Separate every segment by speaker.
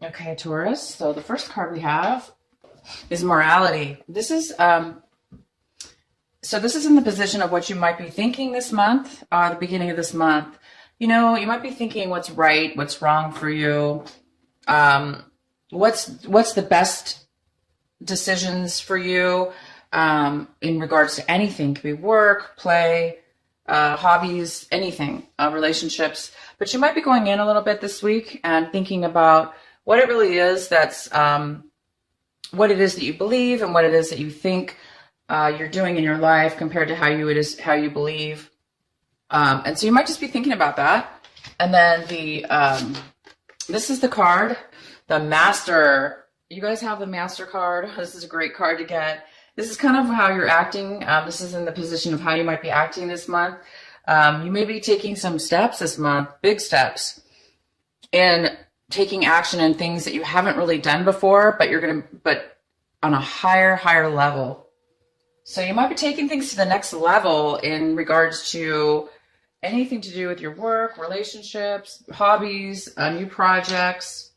Speaker 1: Okay, Taurus. So the first card we have is morality. This is in the position of what you might be thinking this month, the beginning of this month. You know, you might be thinking what's right, what's wrong for you, um, what's the best decisions for you in regards to anything. Could be work, play, hobbies, anything, relationships. But you might be going in a little bit this week and thinking about what it really is what it is that you believe and what it is that you think you're doing in your life compared to how you believe. And so you might just be thinking about that. And then this is the card, the Master. You guys have the Master card. This is a great card to get. This is kind of how you're acting. This is in the position of how you might be acting this month. You may be taking some steps this month, big steps, and taking action in things that you haven't really done before, but on a higher level. So you might be taking things to the next level in regards to anything to do with your work, relationships, hobbies, new projects,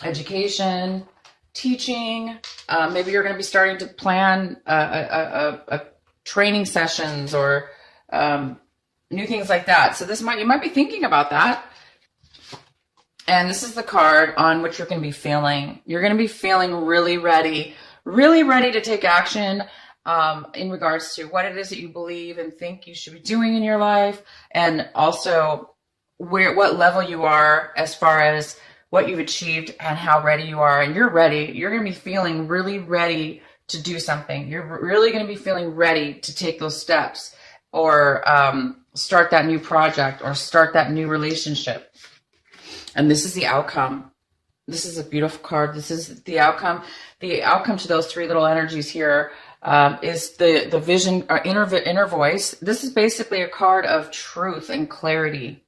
Speaker 1: education, teaching. Maybe you're going to be starting to plan a training sessions or new things like that. So you might be thinking about that. And this is the card on which you're going to be feeling. You're going to be feeling really ready to take action in regards to what it is that you believe and think you should be doing in your life, and also what level you are as far as what you've achieved and how ready you are. And you're ready. You're going to be feeling really ready to do something. You're really going to be feeling ready to take those steps or start that new project or start that new relationship. And this is the outcome. This is a beautiful card. This is the outcome. The outcome to those three little energies here is the vision or inner voice. This is basically a card of truth and clarity.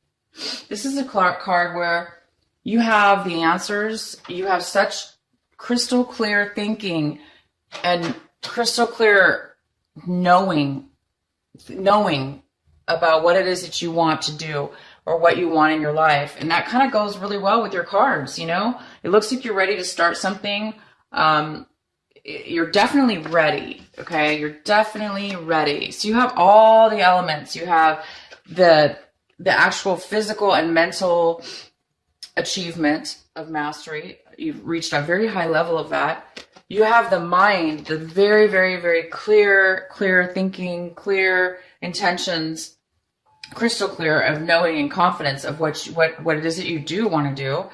Speaker 1: This is a card where you have the answers. You have such crystal clear thinking and crystal clear knowing about what it is that you want to do or what you want in your life. And that kind of goes really well with your cards, you know? It looks like you're ready to start something. You're definitely ready, okay? You're definitely ready. So you have all the elements. You have the actual physical and mental achievement of mastery. You've reached a very high level of that. You have the mind, the very, very, very clear thinking, clear intentions, crystal clear of knowing and confidence of what it is that you do want to do.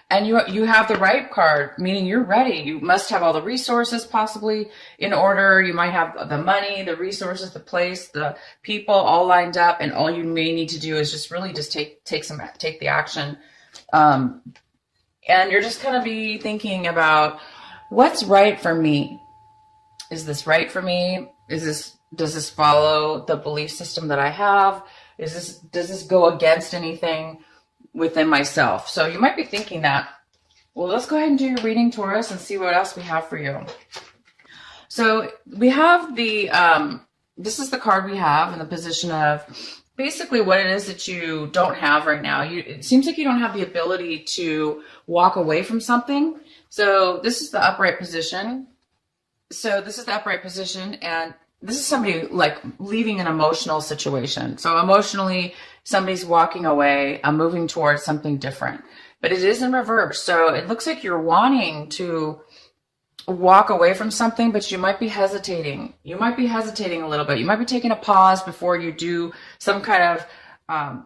Speaker 1: And you have the right card, meaning you're ready. You must have all the resources possibly in order. You might have the money, the resources, the place, the people all lined up, and all you may need to do is just really just take the action. And you're just going to be thinking about what's right for me. Is this right for me? Does this follow the belief system that I have? Does this go against anything within myself? So you might be thinking that. Well, let's go ahead and do your reading, Taurus, and see what else we have for you. So we have this is the card we have in the position of basically what it is that you don't have right now. It seems like you don't have the ability to walk away from something. So this is the upright position. And this is somebody like leaving an emotional situation. So emotionally, somebody's walking away, moving towards something different. But it is in reverse. So it looks like you're wanting to walk away from something, but you might be hesitating. You might be hesitating a little bit. You might be taking a pause before you do some kind of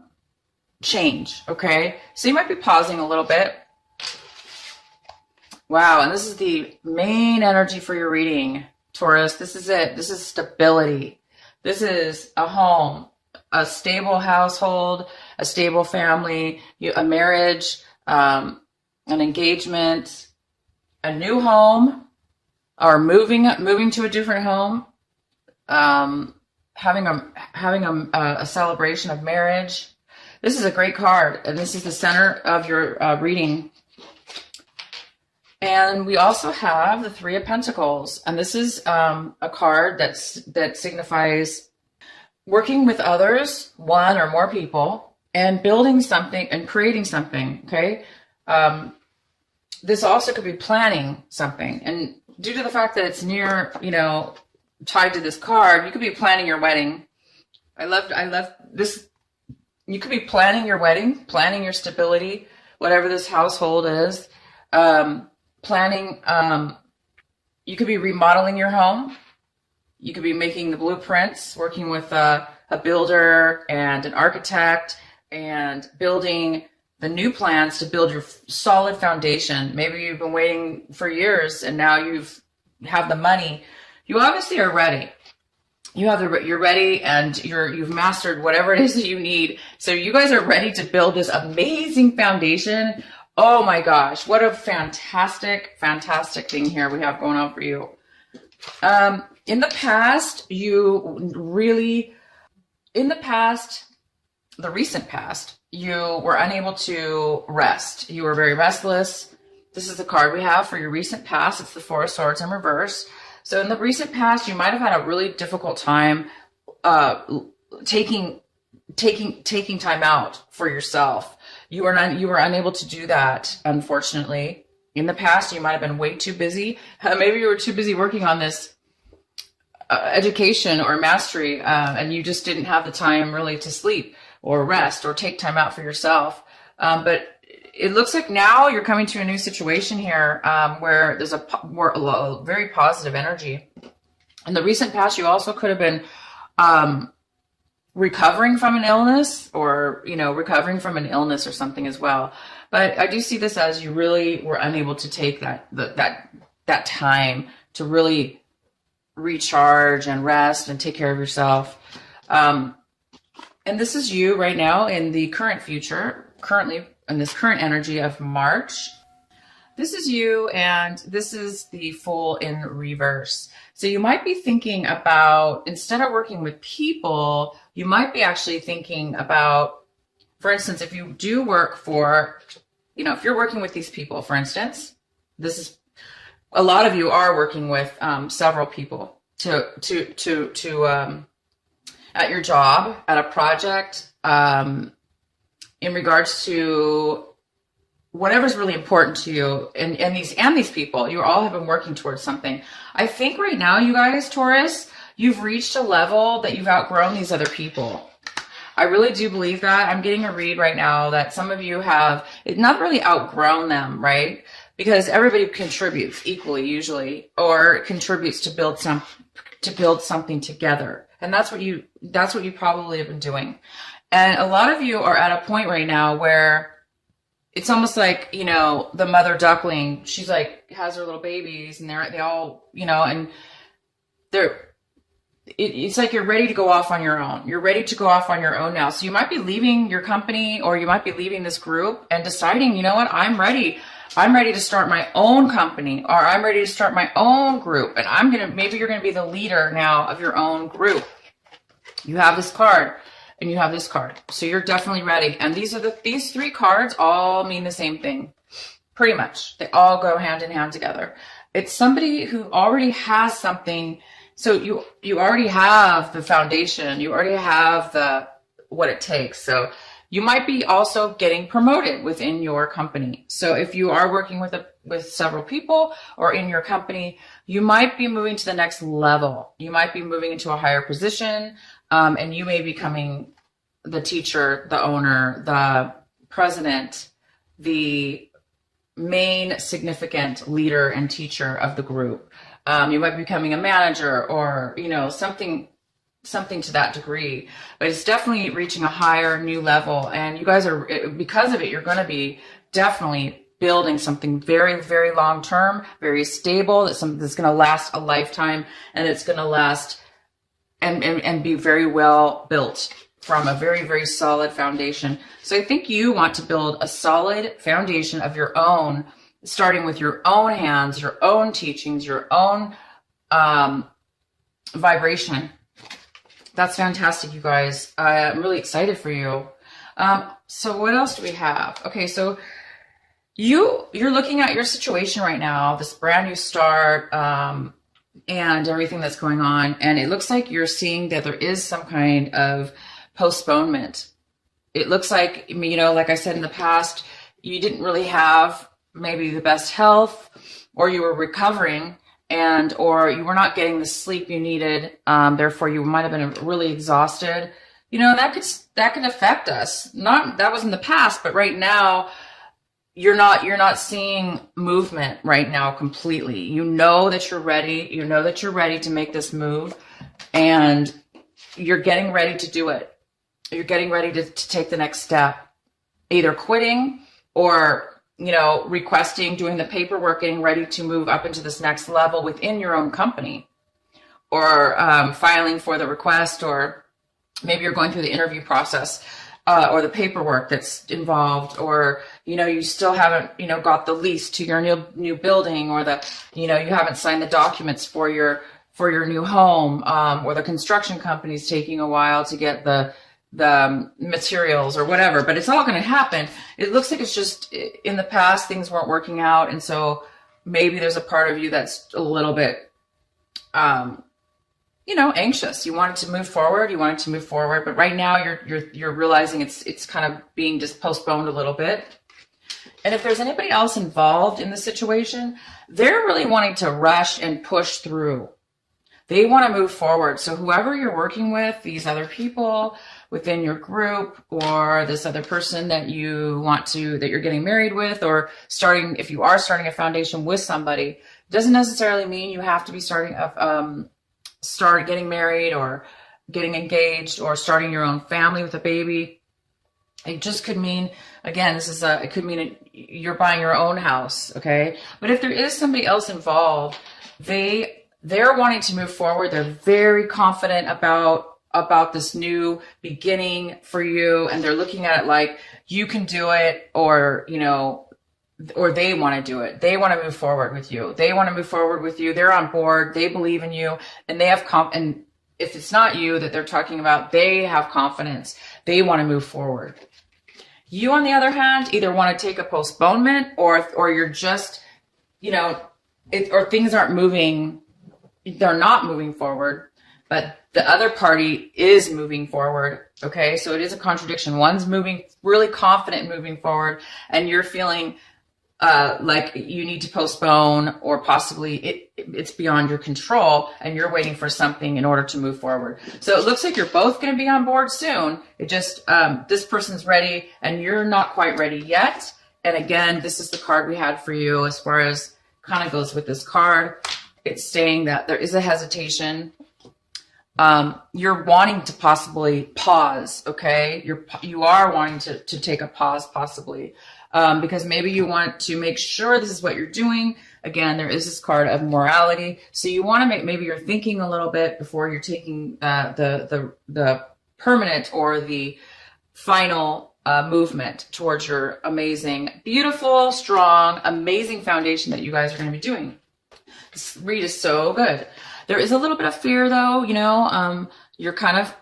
Speaker 1: change, okay? So you might be pausing a little bit. Wow, and this is the main energy for your reading, Taurus. This is it. This is stability. This is a home, a stable household, a stable family, a marriage, an engagement, a new home, or moving to a different home, having a celebration of marriage. This is a great card, and this is the center of your reading. And we also have the Three of Pentacles, and this is a card that signifies working with others, one or more people, and building something and creating something. Okay, this also could be planning something. And due to the fact that it's near, tied to this card, you could be planning your wedding. I love this. You could be planning your wedding, planning your stability, whatever this household is. Planning, you could be remodeling your home. You could be making the blueprints, working with a builder and an architect, and building the new plans to build your solid foundation. Maybe you've been waiting for years and now you have the money. You obviously are ready. You're ready, and you've mastered whatever it is that you need. So you guys are ready to build this amazing foundation. Oh my gosh, what a fantastic, fantastic thing here we have going on for you. In the past, the recent past, you were unable to rest. You were very restless. This is the card we have for your recent past. It's the Four of Swords in reverse. So in the recent past, you might have had a really difficult time taking time out for yourself. You were unable to do that, unfortunately. In the past, you might have been way too busy. Maybe you were too busy working on this education or mastery, and you just didn't have the time really to sleep or rest or take time out for yourself. But it looks like now you're coming to a new situation here, where there's a very positive energy. In the recent past, you also could have been recovering from an illness, or recovering from an illness or something as well. But I do see this as you really were unable to take that time to really recharge and rest and take care of yourself. And this is you right now in the currently in this current energy of March. This is you, and this is the Fool in reverse. So you might be thinking about, instead of working with people, you might be actually thinking about, for instance, if you do work for, if you're working with these people, for instance, a lot of you are working with several people at your job, at a project, in regards to whatever's really important to you, and these people, you all have been working towards something. I think right now, you guys, Taurus, you've reached a level that you've outgrown these other people. I really do believe that. I'm getting a read right now that some of you have not really outgrown them, right? Because everybody contributes equally, usually, or contributes to build something together. And that's what you probably have been doing. And a lot of you are at a point right now where it's almost like, the mother duckling, she's like, has her little babies, and they all, and it's like you're ready to go off on your own. You're ready to go off on your own now. So you might be leaving your company, or you might be leaving this group and deciding, I'm ready. I'm ready to start my own company, or I'm ready to start my own group. And maybe you're going to be the leader now of your own group. You have this card. And you have this card. So you're definitely ready. And these three cards all mean the same thing. Pretty much. They all go hand in hand together. It's somebody who already has something. So you already have the foundation. You already have what it takes. So you might be also getting promoted within your company. So if you are working with several people or in your company, you might be moving to the next level. You might be moving into a higher position. And you may be becoming the teacher, the owner, the president, the main significant leader and teacher of the group. You might be becoming a manager, or, something to that degree. But it's definitely reaching a higher, new level. And you guys because of it, you're going to be definitely building something very, very long term, very stable, that's going to last a lifetime, and it's going to last and be very well built from a very, very solid foundation. So I think you want to build a solid foundation of your own, starting with your own hands, your own teachings, your own vibration. That's fantastic, you guys. I'm really excited for you. So what else do we have? Okay, so you're looking at your situation right now, this brand new start, and everything that's going on. And it looks like you're seeing that there is some kind of postponement. It looks like, like I said in the past, you didn't really have maybe the best health, or you were recovering, and or you were not getting the sleep you needed. Therefore, you might have been really exhausted. You know, that could affect us. That was in the past, but right now, you're not seeing movement right now completely. You know that you're ready. You know that you're ready to make this move, and you're getting ready to do it. You're getting ready to take the next step, either quitting or, you know, requesting, doing the paperwork, getting ready to move up into this next level within your own company, or filing for the request, or maybe you're going through the interview process, or the paperwork that's involved, or, you know, you still haven't, you know, got the lease to your new building, or you haven't signed the documents for your new home, or the construction company's taking a while to get the materials or whatever, but it's all going to happen. It looks like it's just in the past, things weren't working out. And so maybe there's a part of you that's a little bit, anxious. You wanted to move forward, but right now you're realizing it's kind of being just postponed a little bit. And if there's anybody else involved in the situation, they're really wanting to rush and push through. They want to move forward. So whoever you're working with, these other people within your group, or this other person that you're getting married with, or if you are starting a foundation with somebody, doesn't necessarily mean you have to be start getting married or getting engaged or starting your own family with a baby. It just could mean, again, it could mean you're buying your own house. Okay. But if there is somebody else involved, they're wanting to move forward. They're very confident about this new beginning for you. And they're looking at it like you can do it, or they want to do it. They want to move forward with you. They're on board. They believe in you, and they have and if it's not you that they're talking about, they have confidence. They want to move forward. You, on the other hand, either want to take a postponement, or you're just, or things aren't moving. They're not moving forward, but the other party is moving forward. Okay. So it is a contradiction. One's moving really confident, moving forward, and you're feeling like you need to postpone, or possibly it's beyond your control, and you're waiting for something in order to move forward. So it looks like you're both going to be on board soon. It just, this person's ready and you're not quite ready yet. And again, this is the card we had for you as far as kind of goes with this card. It's saying that there is a hesitation. You're wanting to possibly pause. Okay. You are wanting to take a pause, possibly. Because maybe you want to make sure this is what you're doing. Again, there is this card of morality. So you want to maybe you're thinking a little bit before you're taking the permanent or the final movement towards your amazing, beautiful, strong, amazing foundation that you guys are going to be doing. This read is so good. There is a little bit of fear, though. You kind of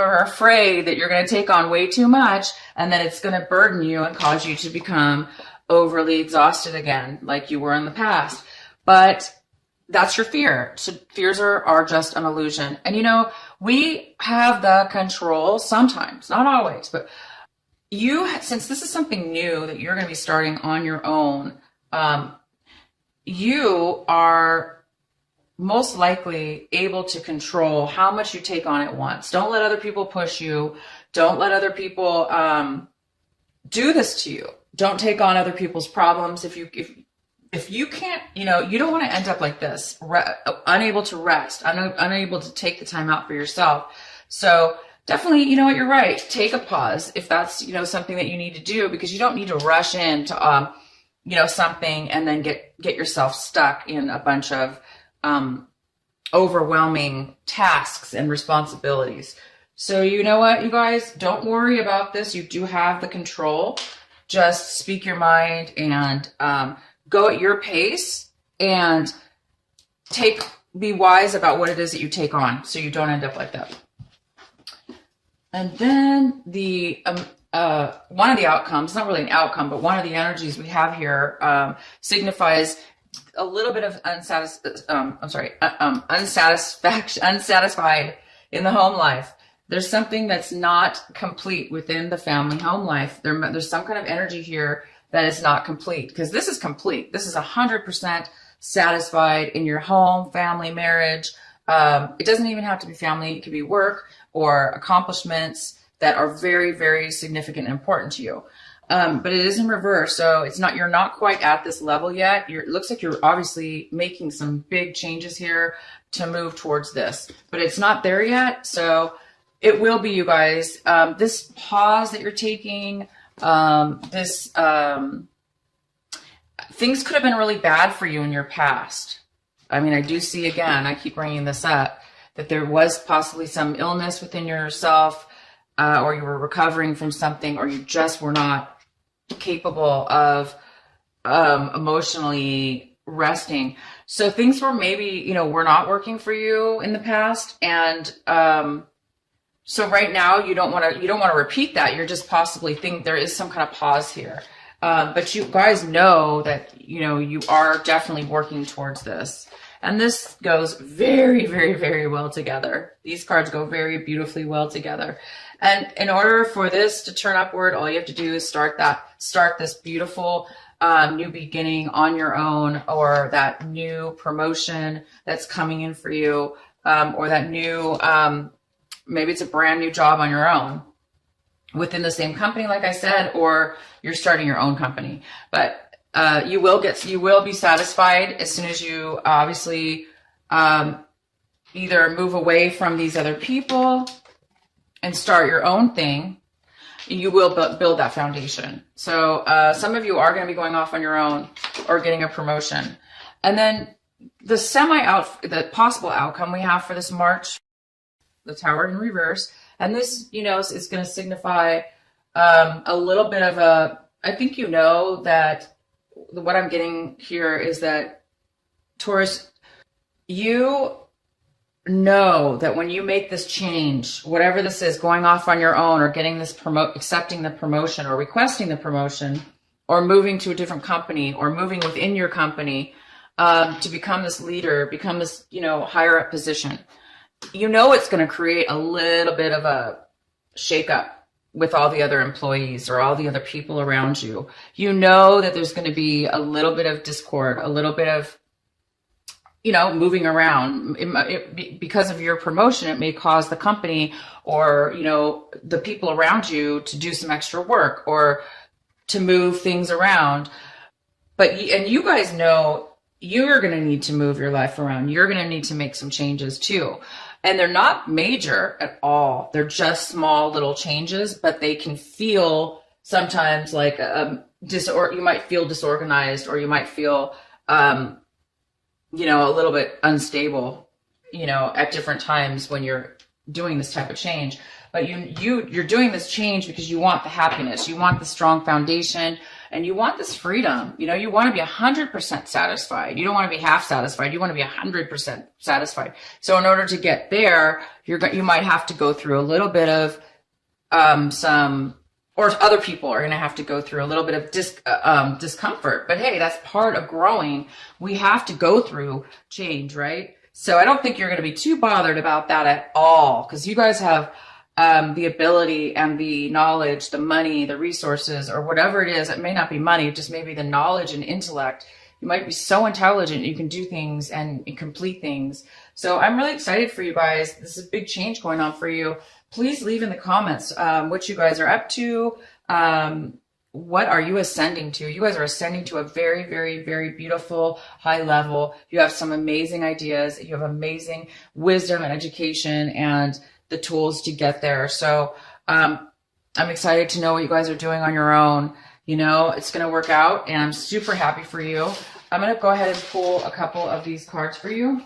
Speaker 1: are afraid that you're going to take on way too much, and then it's going to burden you and cause you to become overly exhausted again, like you were in the past. But that's your fear. So fears are just an illusion. And we have the control sometimes, not always, but since this is something new that you're going to be starting on your own, you are most likely able to control how much you take on at once. Don't let other people push you. Don't let other people do this to you. Don't take on other people's problems. If you can't, you don't want to end up like this, unable to rest, unable to take the time out for yourself. So definitely, you're right. Take a pause if that's, something that you need to do, because you don't need to rush into, something and then get yourself stuck in a bunch of overwhelming tasks and responsibilities. So you know what, you guys, don't worry about this. You do have the control. Just speak your mind and go at your pace, and be wise about what it is that you take on, so you don't end up like that. And then the one of the outcomes, not really an outcome, but one of the energies we have here signifies a little bit of unsatisfied in the home life. There's something that's not complete within the family home life. There's some kind of energy here that it's not complete, because this is complete. This is 100% satisfied in your home, family, marriage. It doesn't even have to be family. It could be work or accomplishments that are very, very significant and important to you. But it is in reverse. So it's not, you're not quite at this level yet. It looks like you're obviously making some big changes here to move towards this, but it's not there yet. So it will be, you guys. This pause that you're taking, things could have been really bad for you in your past. I mean, I do see, again, I keep bringing this up, that there was possibly some illness within yourself, or you were recovering from something, or you just were not capable of emotionally resting. So things were maybe, were not working for you in the past. And so right now you don't want to repeat that. You're just possibly think there is some kind of pause here. But you guys know that, you are definitely working towards this. And this goes very, very, very well together. These cards go very beautifully well together. And in order for this to turn upward, all you have to do is start this beautiful new beginning on your own, or that new promotion that's coming in for you, or that new, maybe it's a brand new job on your own within the same company, like I said, or you're starting your own company. But you will be satisfied as soon as you obviously either move away from these other people and start your own thing. You will build that foundation. So some of you are going to be going off on your own or getting a promotion. And then the possible outcome we have for this March, the Tower in reverse. And this, is going to signify a little bit of I think that what I'm getting here is that, Taurus, you know that when you make this change, whatever this is, going off on your own, or getting this accepting the promotion, or requesting the promotion, or moving to a different company, or moving within your company, to become this leader, become this, higher up position, it's going to create a little bit of a shakeup with all the other employees or all the other people around you. That there's going to be a little bit of discord, a little bit of, moving around. Because of your promotion, it may cause the company or, the people around you to do some extra work or to move things around. And you guys know you're going to need to move your life around. You're going to need to make some changes too. And they're not major at all. They're just small little changes, but they can feel sometimes like you might feel disorganized, or you might feel, a little bit unstable, at different times when you're doing this type of change. But you're doing this change because you want the happiness, you want the strong foundation, and you want this freedom. You want to be 100% satisfied. You don't want to be half satisfied. You want to be 100% satisfied. So in order to get there, you might have to go through a little bit of or other people are going to have to go through a little bit of discomfort. But hey, that's part of growing. We have to go through change, right? So I don't think you're going to be too bothered about that at all, because you guys have the ability and the knowledge, the money, the resources, or whatever it is. It may not be money, it just maybe the knowledge and intellect. You might be so intelligent, you can do things and complete things. So I'm really excited for you guys. This is a big change going on for you. Please leave in the comments what you guys are up to. What are you ascending to? You guys are ascending to a very, very, very beautiful high level. You have some amazing ideas. You have amazing wisdom and education and the tools to get there. So I'm excited to know what you guys are doing on your own. It's going to work out, and I'm super happy for you. I'm going to go ahead and pull a couple of these cards for you.